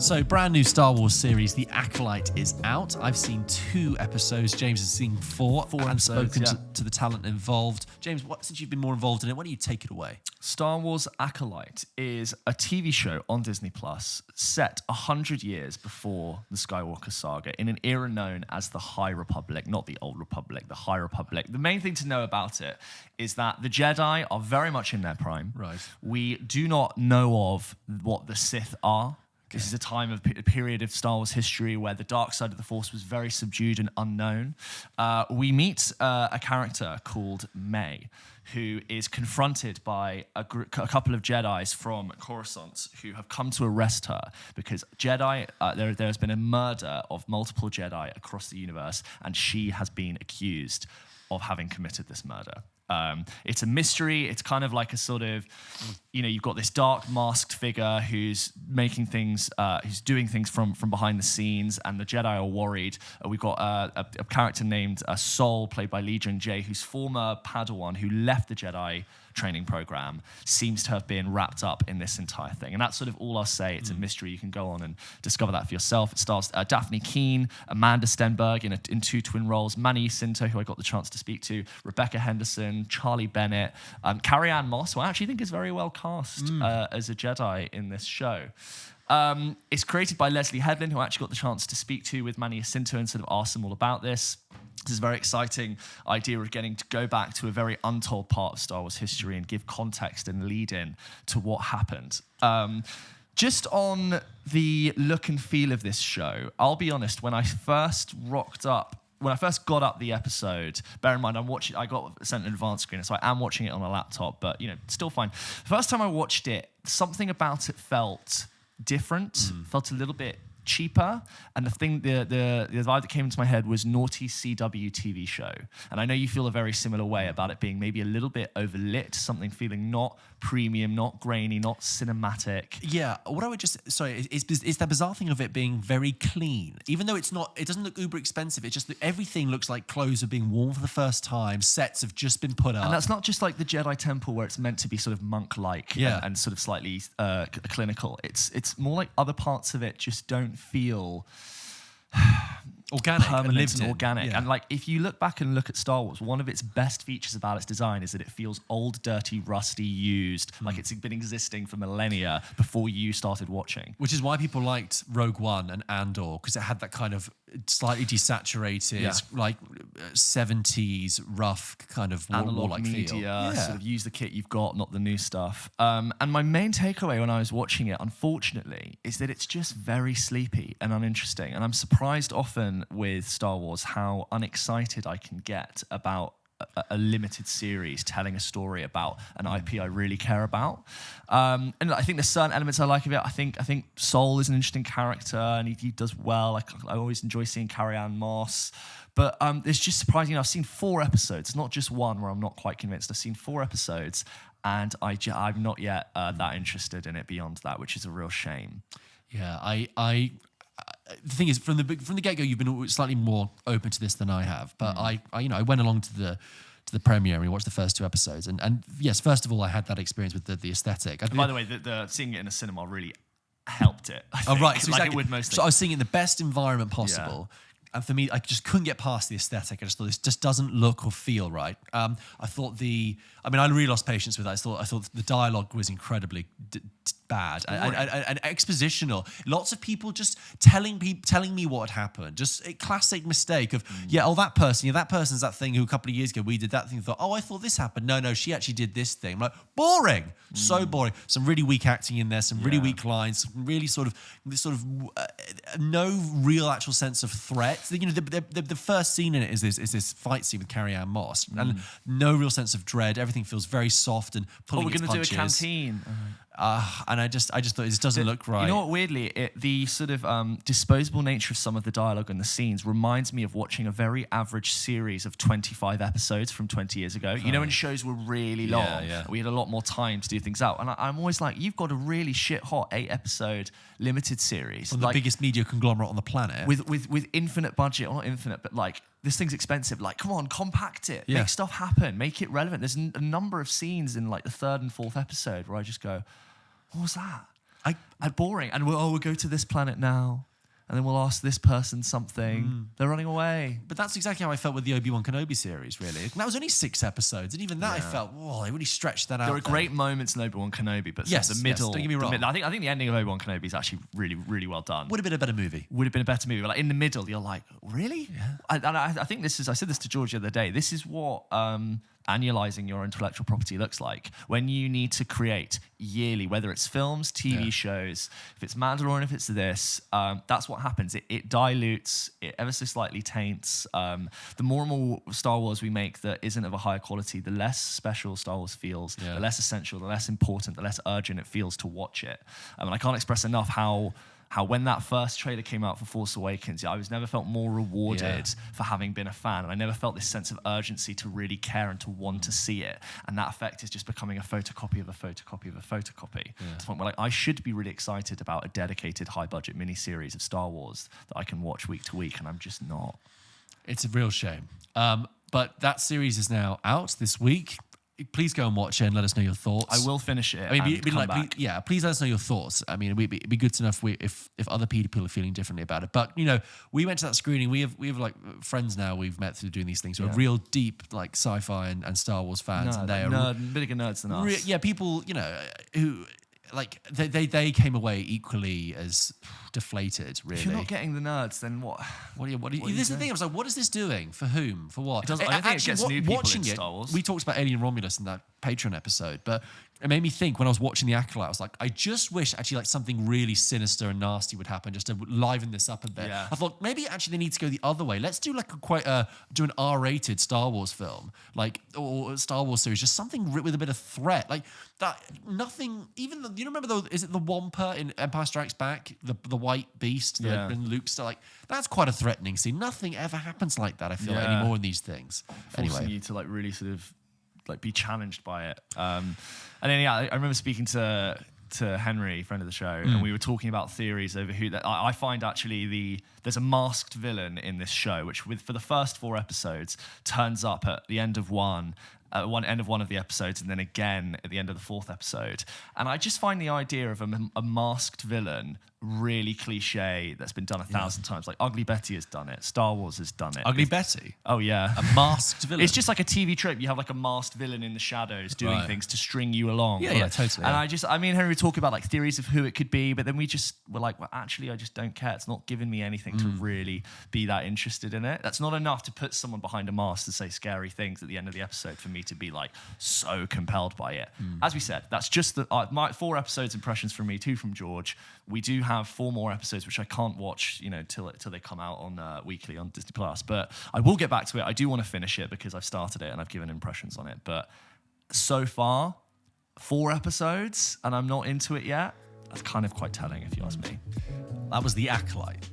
So, brand new Star Wars series, The Acolyte, is out. I've seen 2 episodes. James has seen 4 and episodes, spoken to the talent involved. James, since you've been more involved in it, why don't you take it away? Star Wars ACOLYTE is a TV show on Disney Plus set 100 years before the Skywalker saga in an era known as the High Republic, not the Old Republic, the High Republic. The main thing to know about it is that the Jedi are very much in their prime. Right. We do not know of what the Sith are. This is a period of Star Wars history where the dark side of the Force was very subdued and unknown. We meet a character called May, who is confronted by a couple of Jedis from Coruscant who have come to arrest her because Jedi. There has been a murder of multiple Jedi across the universe, and she has been accused of having committed this murder. It's a mystery. It's kind of like a sort of, you've got this dark masked figure who's making things, who's doing things from behind the scenes, and the Jedi are worried. We've got a character named Sol, played by Lee Jung-jae, whose former Padawan, who left the Jedi training program, seems to have been wrapped up in this entire thing. And that's sort of all I'll say. It's a mystery. You can go on and discover that for yourself. It stars Daphne Keane, Amanda Stenberg in 2 twin roles, Manny Jacinto, who I got the chance to speak to, Rebecca Henderson, Charlie Bennett, Carrie-Anne Moss, who I actually think is very well cast as a Jedi in this show. It's created by Leslie Headland, who I actually got the chance to speak to with Manny Jacinto and sort of ask them all about this. This is a very exciting idea of getting to go back to a very untold part of Star Wars history and give context and lead in to what happened. Just on the look and feel of this show, I'll be honest, when I first got up the episode, bear in mind I got sent an advanced screener, so I am watching it on a laptop, but still fine. The first time I watched it, something about it felt different, felt a little bit cheaper, and the vibe that came into my head was naughty CW TV show. And I know you feel a very similar way about it being maybe a little bit overlit, something feeling not premium, not grainy, not cinematic. Yeah, what I would just is that bizarre thing of it being very clean, even though it doesn't look uber expensive. It's just that everything looks like clothes are being worn for the first time. Sets have just been put up, and that's not just like the Jedi Temple where it's meant to be sort of monk-like and sort of slightly clinical. It's more like other parts of it just don't feel organic, permanent and organic. Yeah. And like, if you look back and look at Star Wars, one of its best features about its design is that it feels old, dirty, rusty, used, like it's been existing for millennia before you started watching. Which is why people liked Rogue One and Andor, because it had that kind of slightly desaturated, like 70s rough kind of analog media, sort of use the kit you've got, not the new stuff. And my main takeaway when I was watching it, unfortunately, is that it's just very sleepy and uninteresting. And I'm surprised often with Star Wars how unexcited I can get about a limited series telling a story about an IP I really care about. And I think there's certain elements I like of it. I think Sol is an interesting character and he does well. I always enjoy seeing Carrie-Anne Moss. But it's just surprising. I've seen 4 episodes. It's not just one where I'm not quite convinced. I've seen 4 episodes and I'm not yet that interested in it beyond that, which is a real shame. Yeah, the thing is, from the get-go, you've been slightly more open to this than I have. But I went along to the premiere and we watched the first 2 episodes. And yes, first of all, I had that experience with the aesthetic. By the way, the seeing it in a cinema really helped it. I think. Oh, right. So like exactly. It would most things. So I was seeing it in the best environment possible. Yeah. And for me, I just couldn't get past the aesthetic. I just thought this just doesn't look or feel right. I really lost patience with that. I thought the dialogue was incredibly bad and expositional. Lots of people just telling me what had happened. Just a classic mistake of that person's that thing who a couple of years ago we did that thing. Thought, I thought this happened. No, she actually did this thing. I'm like, boring, so boring. Some really weak acting in there. Some really weak lines. Some really sort of no real actual sense of threat. The first scene in it is this fight scene with Carrie-Anne Moss, and no real sense of dread. Everything feels very soft and pulling its punches. We're going to do a canteen. And I just thought this doesn't look right. You know what? Weirdly, the sort of disposable nature of some of the dialogue and the scenes reminds me of watching a very average series of 25 episodes from 20 years ago. You know, when shows were really long, we had a lot more time to do things out. And I'm always like, you've got a really shit-hot 8-episode limited series from the biggest media conglomerate on the planet, with infinite budget, or not infinite, but like, this thing's expensive. Like, come on, compact it, make stuff happen, make it relevant. There's a number of scenes in like the 3rd and 4th episode where I just go, what was that? And boring. And we'll go to this planet now. And then we'll ask this person something. They're running away. But that's exactly how I felt with the Obi-Wan Kenobi series, really. And that was only 6 episodes. And even that, I felt, whoa, they really stretched that out. There are great moments in Obi-Wan Kenobi, but Yes, the middle... yes, don't get me wrong. I think the ending of Obi-Wan Kenobi is actually really, really well done. Would have been a better movie. Would have been a better movie. But like in the middle, you're like, really? Yeah. I think this is... I said this to George the other day. This is what... annualizing your intellectual property looks like when you need to create yearly, whether it's films, TV shows, if it's Mandalorian, if it's this, that's what happens. It dilutes, it ever so slightly taints. The more and more Star Wars we make that isn't of a higher quality, the less special Star Wars feels, the less essential, the less important, the less urgent it feels to watch it. And I can't express enough how when that first trailer came out for Force Awakens, I never felt more rewarded for having been a fan. And I never felt this sense of urgency to really care and to want to see it. And that effect is just becoming a photocopy of a photocopy of a photocopy. To the point where I should be really excited about a dedicated high-budget miniseries of Star Wars that I can watch week to week, and I'm just not. It's a real shame. But that series is now out this week. Please go and watch it and let us know your thoughts. I will finish it. I mean, and come back. please let us know your thoughts. I mean, it'd be good to know if other people are feeling differently about it. But we went to that screening. We have like friends now we've met through doing these things who are real deep like sci-fi and Star Wars fans, and they are bigger nerds than us. People who. Like they came away equally as deflated. Really, if you're not getting the nerds, then what? This is the thing. I was like, what is this doing? For whom? For what? I don't think it gets new people in Star Wars. We talked about Alien Romulus in that Patreon episode, but it made me think when I was watching the ACOLYTE, I was like, I just wish actually like something really sinister and nasty would happen just to liven this up a bit. Yeah. I thought maybe actually they need to go the other way. Let's do like do an R-rated Star Wars film, like or a Star Wars series, just something with a bit of threat, like that. Nothing. Even you remember though? Is it the Wampa in Empire Strikes Back, the white beast, and Luke's like that's quite a threatening scene. Nothing ever happens like that. I feel like anymore in these things. Forcing you to like really sort of like be challenged by it. And then I remember speaking to Henry, friend of the show, and we were talking about theories over who that I find actually there's a masked villain in this show, which for the first 4 episodes turns up at the end of one of the episodes, and then again at the end of the 4th episode. And I just find the idea of a masked villain really cliche that's been done 1,000 times. Like Ugly Betty has done it. Star Wars has done it. Ugly Betty? Oh, yeah. A masked villain? It's just like a TV trope. You have like a masked villain in the shadows doing things to string you along. Yeah, totally. And me and Henry talk about like theories of who it could be, but then we just were like, well, actually, I just don't care. It's not giving me anything to really be that interested in it. That's not enough to put someone behind a mask to say scary things at the end of the episode for me to be like so compelled by it. As we said, that's just my 4 episodes impressions from me, 2 from George. We do have 4 more episodes, which I can't watch, till they come out on weekly on Disney Plus. But I will get back to it. I do want to finish it because I've started it and I've given impressions on it. But so far, 4 episodes and I'm not into it yet. That's kind of quite telling, if you ask me. That was The ACOLYTE.